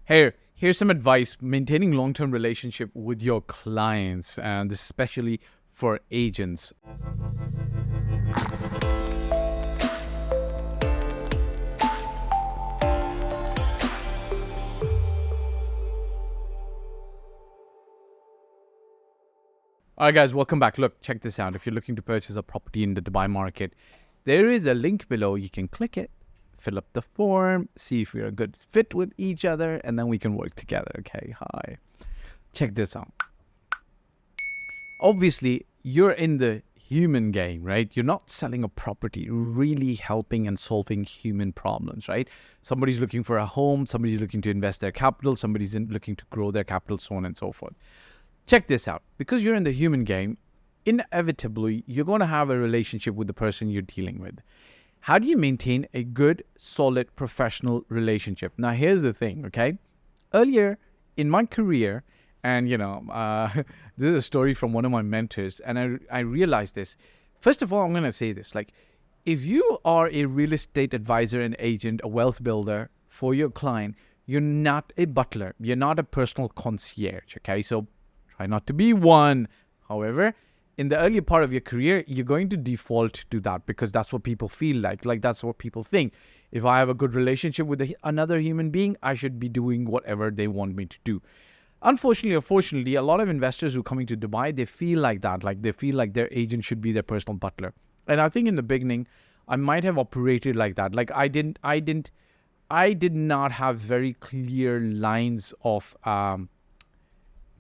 Here's some advice maintaining long-term relationship with your clients, and especially for agents. All right, guys, welcome back. Look, check this out. If you're looking to purchase a property in the Dubai market, there is a link below. You can click it, fill up the form, see if we're a good fit with each other, and then we can work together. Okay, hi. Check this out. Obviously, you're in the human game, right? You're not selling a property, you're really helping and solving human problems, right? Somebody's looking for a home, somebody's looking to invest their capital, somebody's looking to grow their capital, so on and so forth. Check this out. Because you're in the human game, inevitably, you're going to have a relationship with the person you're dealing with. How do you maintain a good, solid, professional relationship? Now, here's the thing, okay? Earlier in my career, and, this is a story from one of my mentors, and I realized this. First of all, I'm going to say this. Like, if you are a real estate advisor and agent, a wealth builder for your client, you're not a butler. You're not a personal concierge, okay? So try not to be one. However, in the earlier part of your career, you're going to default to that because that's what people feel like. Like, that's what people think. If I have a good relationship with another human being, I should be doing whatever they want me to do. Unfortunately or fortunately, a lot of investors who are coming to Dubai, they feel like that. Like, they feel like their agent should be their personal butler. And I think in the beginning, I might have operated like that. Like, I did not have very clear lines of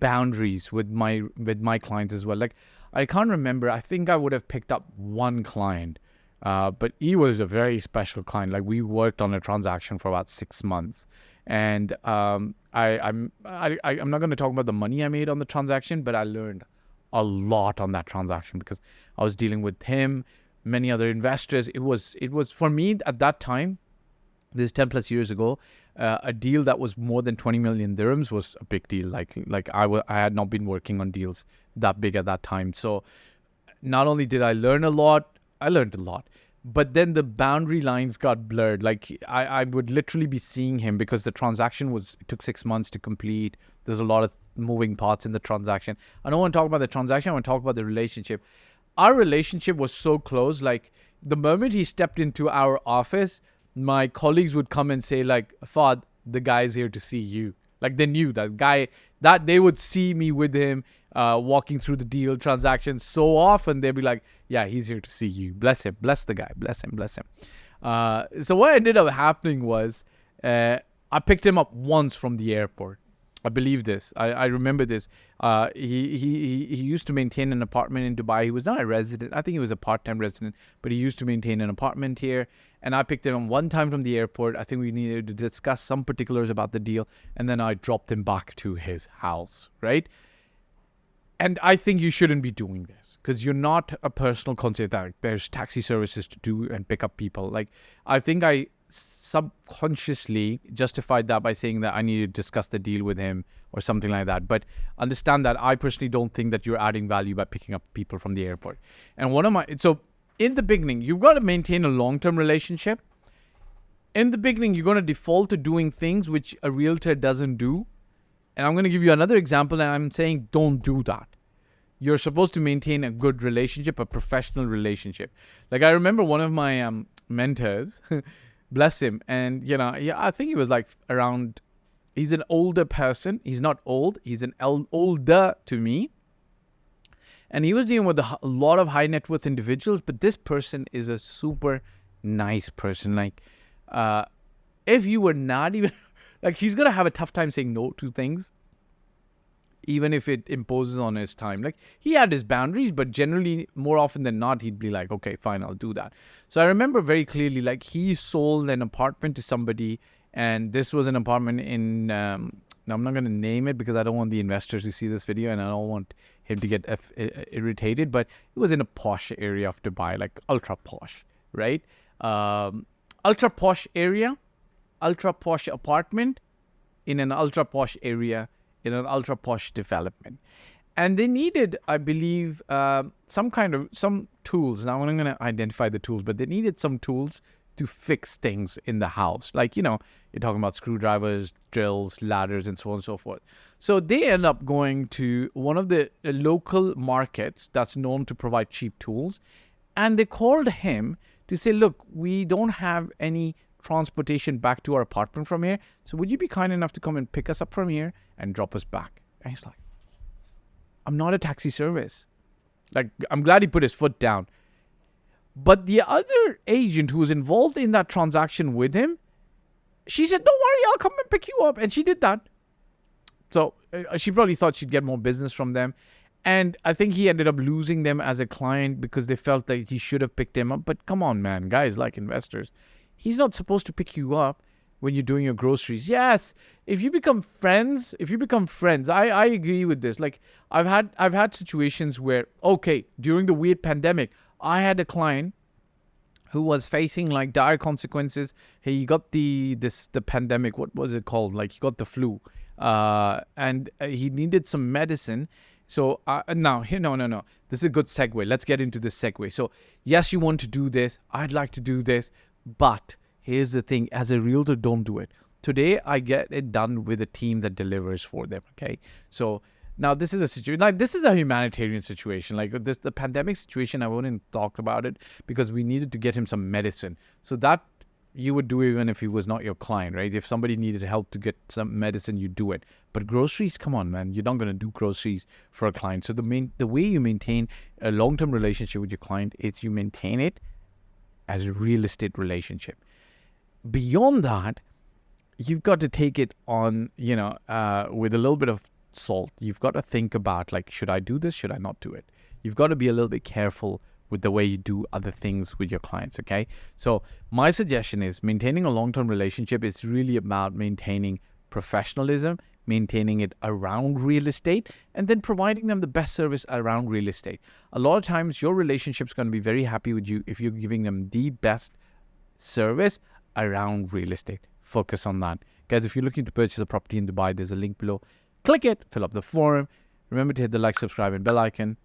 boundaries with my clients as well. Like, I can't remember. I think I would have picked up one client, but he was a very special client. Like, we worked on a transaction for about 6 months, and I'm not going to talk about the money I made on the transaction, but I learned a lot on that transaction because I was dealing with him, many other investors. It was for me at that time, this 10 plus years ago, a deal that was more than 20 million dirhams was a big deal. Like I had not been working on deals that big at that time. So not only did I learned a lot, but then the boundary lines got blurred. Like, I would literally be seeing him because the transaction it took 6 months to complete. There's a lot of moving parts in the transaction. I don't want to talk about the transaction. I want to talk about the relationship. Our relationship was so close. Like, the moment he stepped into our office, my colleagues would come and say, like, Fahd, the guy's here to see you. Like, they knew that guy, that they would see me with him walking through the deal transaction so often. They'd be like, yeah, he's here to see you. Bless him. Bless the guy. Bless him. Bless him. So what ended up happening was I picked him up once from the airport. I believe this. I remember this. He used to maintain an apartment in Dubai. He was not a resident. I think he was a part-time resident, but he used to maintain an apartment here. And I picked him up one time from the airport. I think we needed to discuss some particulars about the deal. And then I dropped him back to his house, right? And I think you shouldn't be doing this because you're not a personal concierge. There's taxi services to do and pick up people. Like, I think I subconsciously justified that by saying that I need to discuss the deal with him or something like that. But understand that I personally don't think that you're adding value by picking up people from the airport. And so in the beginning, you've got to maintain a long-term relationship. In the beginning, you're going to default to doing things which a realtor doesn't do. And I'm going to give you another example, and I'm saying don't do that. You're supposed to maintain a good relationship, a professional relationship. Like, I remember one of my mentors, bless him, and, I think he was like around, he's an older person. He's not old. He's an older to me. And he was dealing with a lot of high net worth individuals, but this person is a super nice person. Like, if you were not even, like, he's going to have a tough time saying no to things, even if it imposes on his time. Like, he had his boundaries, but generally, more often than not, he'd be like, okay, fine, I'll do that. So I remember very clearly, like, he sold an apartment to somebody, and this was an apartment in, now I'm not going to name it because I don't want the investors to see this video, and I don't want him to get irritated, but it was in a posh area of Dubai, like ultra posh, right? Ultra posh area, ultra posh apartment in an ultra posh area, in an ultra posh development. And they needed, I believe, some tools. Now I'm not going to identify the tools, but they needed some tools to fix things in the house. Like, you're talking about screwdrivers, drills, ladders, and so on and so forth. So they end up going to one of the local markets that's known to provide cheap tools. And they called him to say, look, we don't have any transportation back to our apartment from here. So would you be kind enough to come and pick us up from here and drop us back? And he's like, I'm not a taxi service. Like, I'm glad he put his foot down. But the other agent who was involved in that transaction with him, she said, don't worry, I'll come and pick you up. And she did that. So she probably thought she'd get more business from them. And I think he ended up losing them as a client because they felt that he should have picked him up. But come on, man, guys, like investors, he's not supposed to pick you up when you're doing your groceries. Yes, if you become friends, I agree with this. Like I've had situations where, okay, during the weird pandemic, I had a client who was facing like dire consequences. He got the pandemic, what was it called? Like he got the flu, and he needed some medicine. So no. This is a good segue. Let's get into this segue. So yes, you want to do this. I'd like to do this, but here's the thing: as a realtor, don't do it. Today, I get it done with a team that delivers for them. Okay, so now this is a situation. Like this is a humanitarian situation. Like the pandemic situation, I wouldn't talk about it because we needed to get him some medicine. So that you would do even if he was not your client, right? If somebody needed help to get some medicine, you do it. But groceries, come on, man. You're not going to do groceries for a client. So the way you maintain a long-term relationship with your client is you maintain it as a real estate relationship. Beyond that, you've got to take it on, with a little bit of salt. You've got to think about, like, should I do this? Should I not do it? You've got to be a little bit careful with the way you do other things with your clients, okay? So my suggestion is maintaining a long-term relationship is really about maintaining professionalism, maintaining it around real estate, and then providing them the best service around real estate. A lot of times your relationship's going to be very happy with you if you're giving them the best service around real estate. Focus on that. Guys, if you're looking to purchase a property in Dubai, there's a link below. Click it, fill up the form. Remember to hit the like, subscribe, and bell icon.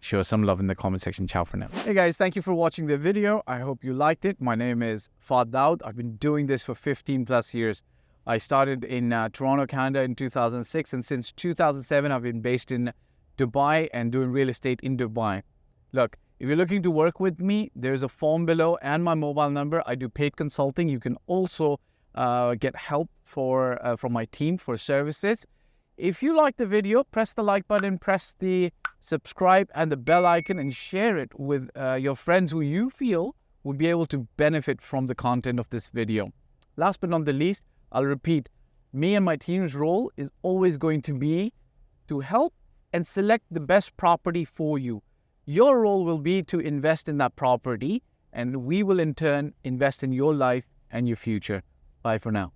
Show us some love in the comment section. Ciao for now. Hey guys, thank you for watching the video. I hope you liked it. My name is Fahd Dawood. I've been doing this for 15 plus years. I started in Toronto, Canada in 2006, and since 2007, I've been based in Dubai and doing real estate in Dubai. Look, if you're looking to work with me, there's a form below and my mobile number. I do paid consulting. You can also get help from my team for services. If you like the video, press the like button, press the subscribe and the bell icon, and share it with your friends who you feel would be able to benefit from the content of this video. Last but not the least, I'll repeat, me and my team's role is always going to be to help and select the best property for you. Your role will be to invest in that property, and we will in turn invest in your life and your future. Bye for now.